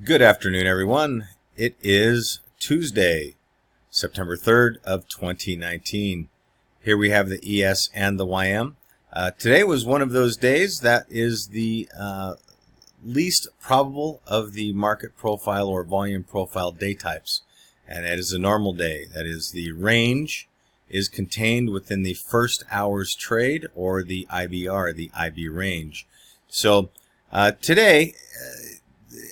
Good afternoon, everyone. It is Tuesday, September 3rd of 2019. Here we have the ES and the YM. Today was one of those days that is the least probable of the market profile or volume profile day types. And it is a normal day. That is, the range is contained within the first hour's trade, or the IBR, the IB range. So today,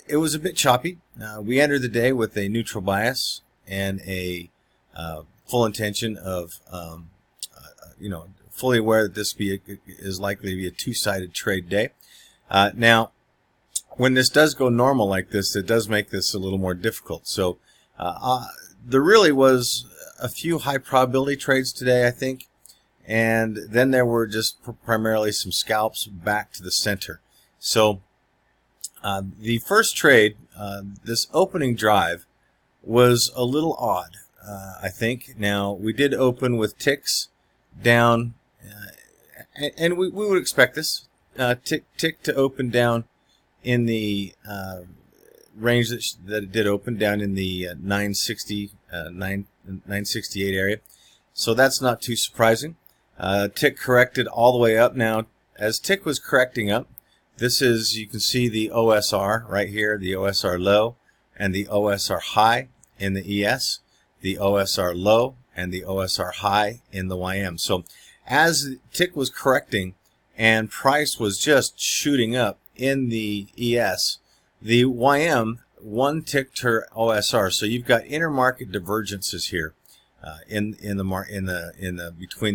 it was a bit choppy. We entered the day with a neutral bias and a full intention of, fully aware that this is likely to be a two-sided trade day. Now, when this does go normal like this, it does make this a little more difficult. So there really was a few high probability trades today, I think, and then there were just primarily some scalps back to the center. So the first trade, this opening drive, was a little odd, I think. Now, we did open with ticks down, and we would expect this, tick to open down in the range that it did open, down in the 968 area. So that's not too surprising. Tick corrected all the way up. Now, as tick was correcting up, this is, you can see the OSR right here, the OSR low and the OSR high in the ES, the OSR low and the OSR high in the YM. So as tick was correcting and price was just shooting up in the ES, the YM one ticked her OSR. So you've got intermarket divergences here between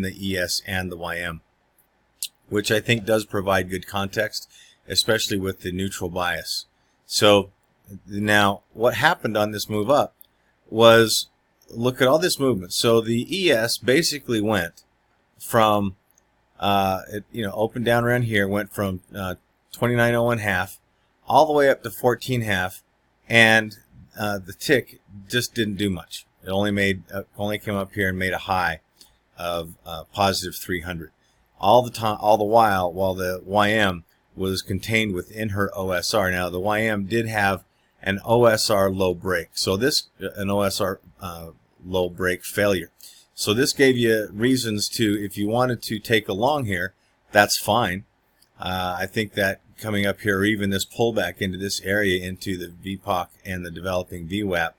the ES and the YM, which I think does provide good context, especially with the neutral bias. So now what happened on this move up was, look at all this movement. So the ES basically went from opened down around here, went from 29.01.5 all the way up to 14.5, and the tick just didn't do much. It only came up here and made a high of positive 300 all the while the YM was contained within her OSR. Now, the YM did have an OSR low break, so this an OSR low break failure. So this gave you reasons to, if you wanted to take a long here, that's fine. I think that coming up here, or even this pullback into this area, into the VPOC and the developing VWAP,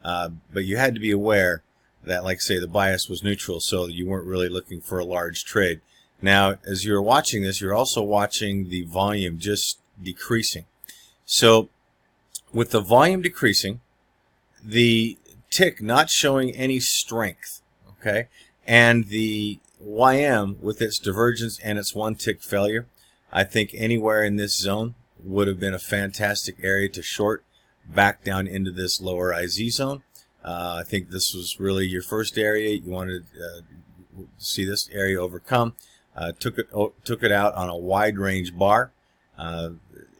but you had to be aware that, like I say, the bias was neutral, so you weren't really looking for a large trade. Now, as you're watching this, you're also watching the volume just decreasing. So with the volume decreasing, the tick not showing any strength, okay, and the YM with its divergence and its one tick failure, I think anywhere in this zone would have been a fantastic area to short back down into this lower IZ zone. I think this was really your first area. You wanted to see this area overcome. Took it out on a wide range bar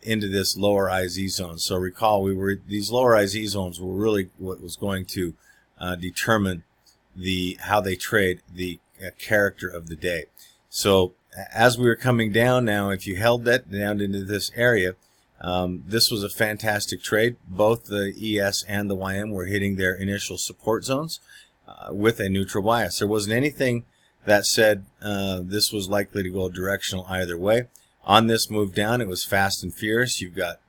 into this lower IZ zone. So recall, these lower IZ zones were really what was going to determine how they trade the character of the day. So as we were coming down now, if you held that down into this area, this was a fantastic trade. Both the ES and the YM were hitting their initial support zones with a neutral bias. There wasn't anything that said this was likely to go directional either way. On this move down, it was fast and furious. You've got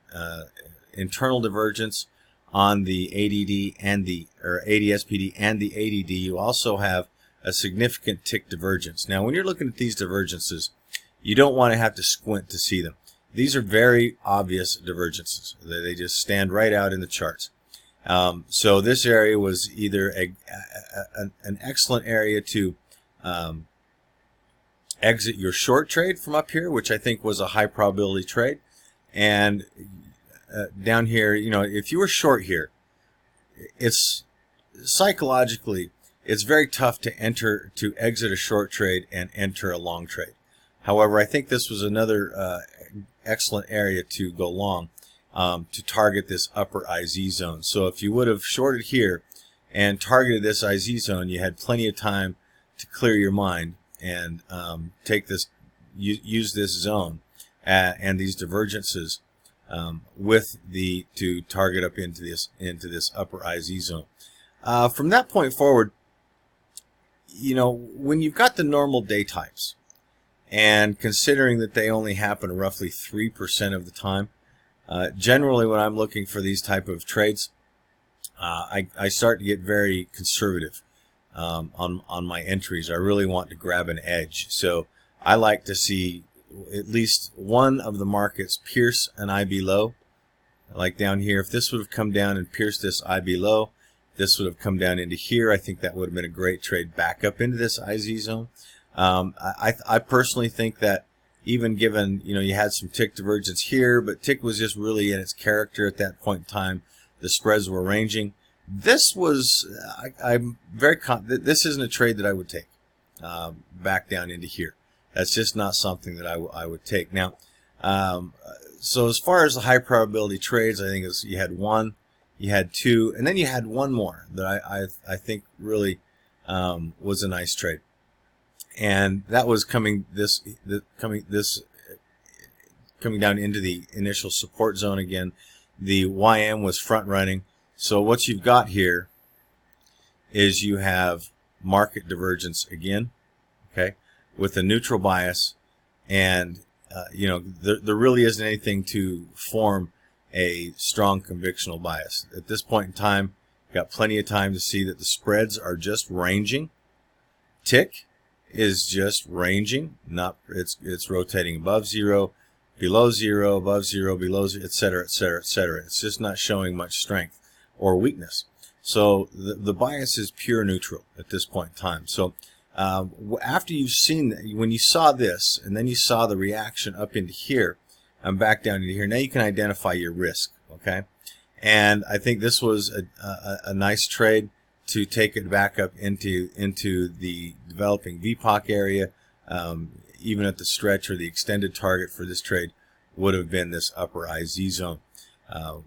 internal divergence on the ADD and ADSPD and the ADD. You also have a significant tick divergence. Now, when you're looking at these divergences, you don't want to have to squint to see them. These are very obvious divergences. They just stand right out in the charts. So this area was either an excellent area to exit your short trade from up here, which I think was a high probability trade, and down here, if you were short here, it's psychologically, it's very tough to exit a short trade and enter a long trade. However, I think this was another excellent area to go long, to target this upper IZ zone. So if you would have shorted here and targeted this IZ zone, you had plenty of time to clear your mind and use this zone and these divergences to target up into this upper IZ zone. From that point forward, when you've got the normal day types, and considering that they only happen roughly 3% of the time, generally when I'm looking for these type of trades, I start to get very conservative on my entries. I really want to grab an edge. So I like to see at least one of the markets pierce an IB low. Like down here, if this would have come down and pierced this IB low, this would have come down into here. I think that would have been a great trade back up into this IZ zone. I personally think that even given, you had some tick divergence here, but tick was just really in its character at that point in time. The spreads were ranging. This was, I'm very confident, this isn't a trade that I would take back down into here. That's just not something that I would take. Now, so as far as the high probability trades, I think you had one, you had two, and then you had one more that I think really was a nice trade. And that was coming down into the initial support zone again. The YM was front running. So what you've got here is you have market divergence again, okay, with a neutral bias, and there really isn't anything to form a strong convictional bias at this point in time. Got plenty of time to see that the spreads are just ranging. Tick is just ranging, not it's rotating above zero, below zero, above zero, below zero, etc., etc., etc. It's just not showing much strength or weakness. So the bias is pure neutral at this point in time. So after you've seen that, when you saw this and then you saw the reaction up into here and back down into here, now you can identify your risk, okay? And I think this was a nice trade to take it back up into the developing VPOC area. Even at the stretch or the extended target for this trade would have been this upper IZ zone.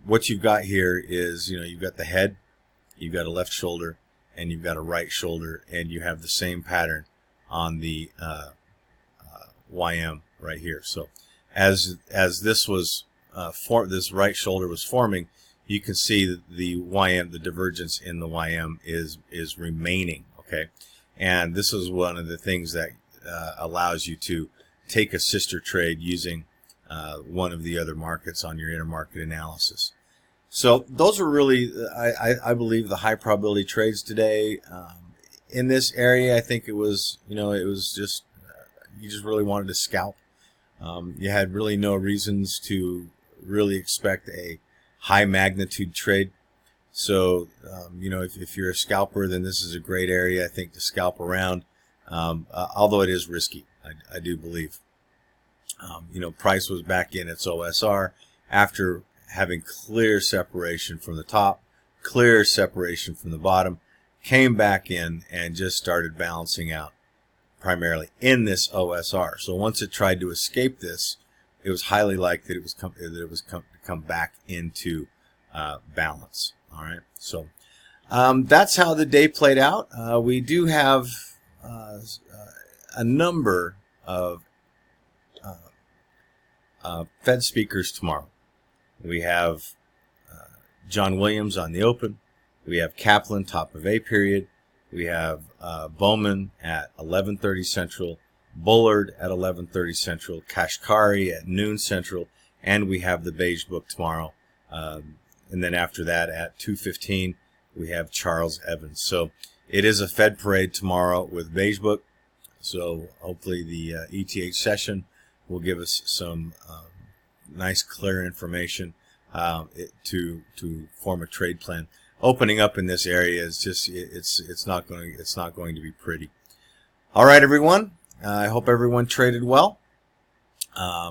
What you've got here is, you've got the head, you've got a left shoulder, and you've got a right shoulder, and you have the same pattern on the YM right here. So as this was this right shoulder was forming, you can see that the YM, the divergence in the YM is remaining, okay? And this is one of the things that allows you to take a sister trade using one of the other markets on your intermarket analysis. So those are really, I believe, the high probability trades today. In this area, I think it was, it was just, you just really wanted to scalp. You had really no reasons to really expect a high magnitude trade. So, if you're a scalper, then this is a great area, I think, to scalp around, although it is risky, I do believe. Price was back in its OSR after having clear separation from the top, clear separation from the bottom, came back in and just started balancing out primarily in this OSR. So once it tried to escape this, it was highly likely that it was to come back into balance. All right, so that's how the day played out. We do have a number of Fed speakers tomorrow. We have John Williams on the open. We have Kaplan, top of A period. We have Bowman at 11:30 Central, Bullard at 11:30 Central, Kashkari at noon Central, and we have the Beige Book tomorrow. And then after that at 2:15, we have Charles Evans. So it is a Fed parade tomorrow with Beige Book. So hopefully the ETH session will give us some nice, clear information to form a trade plan. Opening up in this area is just it's not going to be pretty. All right, everyone. I hope everyone traded well. I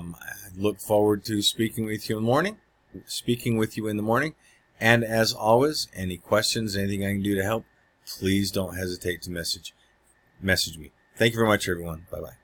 look forward to speaking with you in the morning. And as always, any questions, anything I can do to help, please don't hesitate to message me. Thank you very much, everyone. Bye-bye.